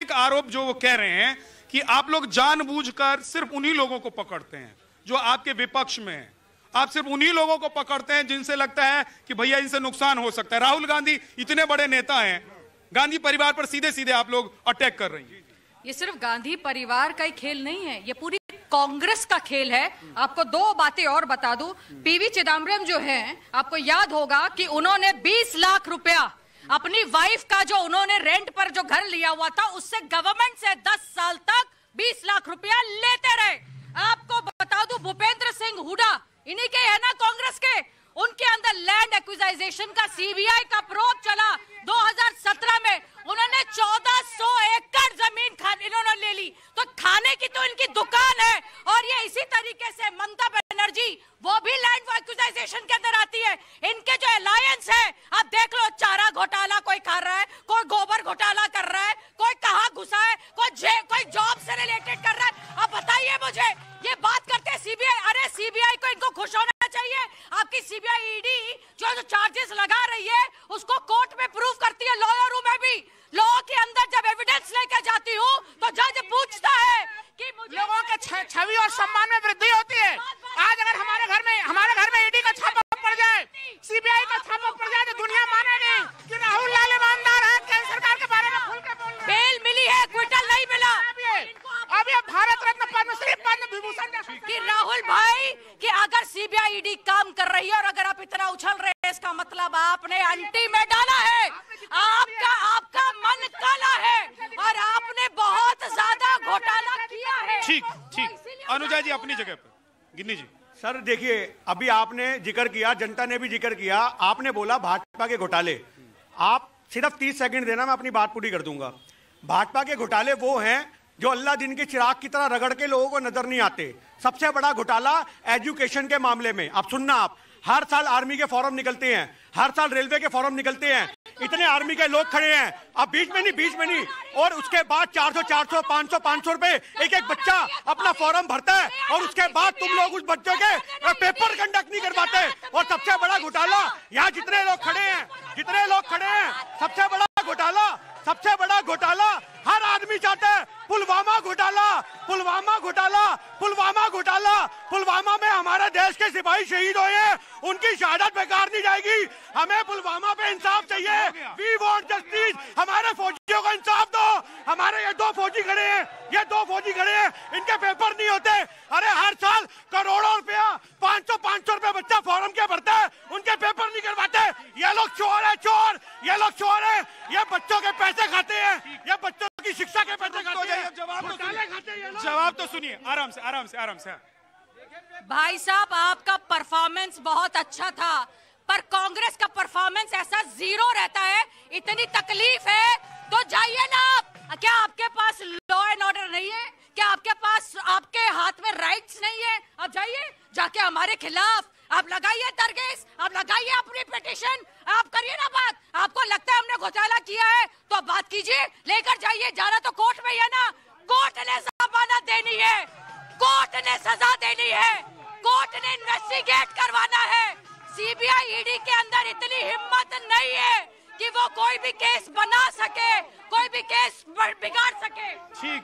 एक आरोप जो वो कह रहे हैं कि आप लोग जानबूझकर सिर्फ उन्हीं लोगों को पकड़ते हैं जो आपके विपक्ष में हैं। आप सिर्फ उन्हीं लोगों को पकड़ते हैं जिनसे लगता है कि भैया इनसे नुकसान हो सकता है। राहुल गांधी इतने बड़े नेता हैं, गांधी परिवार पर सीधे सीधे आप लोग अटैक कर रही हैं। ये सिर्फ गांधी परिवार का ही खेल नहीं है, ये पूरी कांग्रेस का खेल है। आपको दो बातें और बता दूं, पीवी चिदम्बरम जो है, आपको याद होगा कि उन्होंने 20 लाख रुपया अपनी वाइफ का जो उन्होंने रेंट पर जो घर लिया हुआ था उससे गवर्नमेंट से 10 साल तक 20 लाख रुपया लेते रहे। आपको बता दूं, भूपेंद्र सिंह हुड्डा इन्हीं के है ना, कांग्रेस के, उनके अंदर लैंड एक्विजिशन का सीबीआई का प्रोब चला 2017 में। उन्होंने 1400 एकड़ जमीन इन्होंने ले ली, तो खाने की तो इनकी दुकान है। और ये इसी तरीके से ममता बनर्जी, वो भी लैंड एक्विजिशन के अंदर आती है। इनके जो अलायंस है, आप देख लो, चारा घोटाला कोई कर रहा है, कोई गोबर घोटाला कर रहा है, कोई कहाँ घुसा है, कोई जॉब से रिलेटेड कर रहा है। अब बताइए मुझे, ये बात करते हैं सीबीआई, अरे सीबीआई को इनको खुश होना चाहिए। आपकी सीबीआई ईडी जो चार्जेस लगा रही है उसको कोर्ट में प्रूव करती है, लॉयरों में भी। लॉ के अंदर जब एविडेंस लेके जाती हूँ तो जज पूछता है कि लोगों के छवि और सम्मान में वृद्धि होती है। आज अगर हमारे घर में ईडी का छापा पड़ जाए, सीबीआई का छापा पड़ जाए, तो दुनिया मानेगी कि राहुल लाल ईमानदार है, केंद्र सरकार के बारे में खुल के बोल रहे हैं। बेल मिली है, क्विटल नहीं मिला। अब ये भारत रत्न पद्मश्री पद्म विभूषण कि राहुल भाई कि अगर सीबीआई ईडी काम कर रही है और अगर आप इतना उछल रहे हैं, इसका मतलब आपने अंटी में डाला है, आपका मन काला है और आपने बहुत ज्यादा घोटाला किया है। ठीक, अनुजा जी अपनी जगह पर, गिन्नी जी। सर देखिए, अभी आपने जिक्र किया, जनता ने भी जिक्र किया, आपने बोला भाजपा के घोटाले। आप सिर्फ 30 सेकंड देना, मैं अपनी बात पूरी कर दूंगा। भाजपा के घोटाले वो हैं जो अल्लाह दिन के चिराग की तरह रगड़ के लोगों को नजर नहीं आते। सबसे बड़ा घोटाला एजुकेशन के मामले में, अब सुनना आप, हर साल आर्मी के फॉर्म निकलते हैं, हर साल रेलवे के फॉर्म निकलते हैं, इतने आर्मी के लोग खड़े हैं, अब बीच में नहीं, और उसके बाद 400 500 रुपए एक बच्चा अपना फॉर्म भरता है और उसके बाद तुम लोग उस बच्चों के पेपर कंडक्ट नहीं करवाते। और सबसे बड़ा घोटाला, यहाँ जितने लोग खड़े हैं, सबसे बड़ा घोटाला हर आदमी चाहता है, पुलवामा घोटाला। पुलवामा में हमारे देश के सिपाही शहीद हुए हैं, उनकी शहादत बेकार नहीं जाएगी। हमें पुलवामा पे इंसाफ चाहिए। We want justice. हमारे फौजियों को इंसाफ दो। हमारे ये दो फौजी खड़े हैं, इनके पेपर नहीं होते। अरे हर साल करोड़ों रुपया, 500 रुपया बच्चा फॉर्म के भरता है, उनके पेपर नहीं करवाते। ये लोग चोर है, ये बच्चों के पैसे खाते हैं, ये बच्चों की शिक्षा के पैसे खाते हैं। जवाब तो सुनिए, आराम से। भाई साहब, आपका परफॉर्मेंस बहुत अच्छा था, पर कांग्रेस का परफॉर्मेंस ऐसा जीरो रहता है। इतनी तकलीफ है तो जाइए ना आप। क्या आपके पास लॉ एंड ऑर्डर नहीं है? क्या आपके पास, आपके हाथ में राइट्स नहीं है? आप जाइए, जाके हमारे खिलाफ आप लगाइए तरगेस, आप लगाइए अपनी पिटीशन, आप करिए ना बात। आपको लगता है हमने घोटाला किया है तो बात कीजिए, लेकर जाइए। जाना तो कोर्ट में ही है ना, कोर्ट ने जमानत देनी है, कोर्ट ने सजा देनी है, कोर्ट ने इन्वेस्टिगेट करवाना है। सीबीआई ईडी के अंदर इतनी हिम्मत नहीं है कि वो कोई भी केस बना सके, कोई भी केस बिगाड़ सके। ठीक।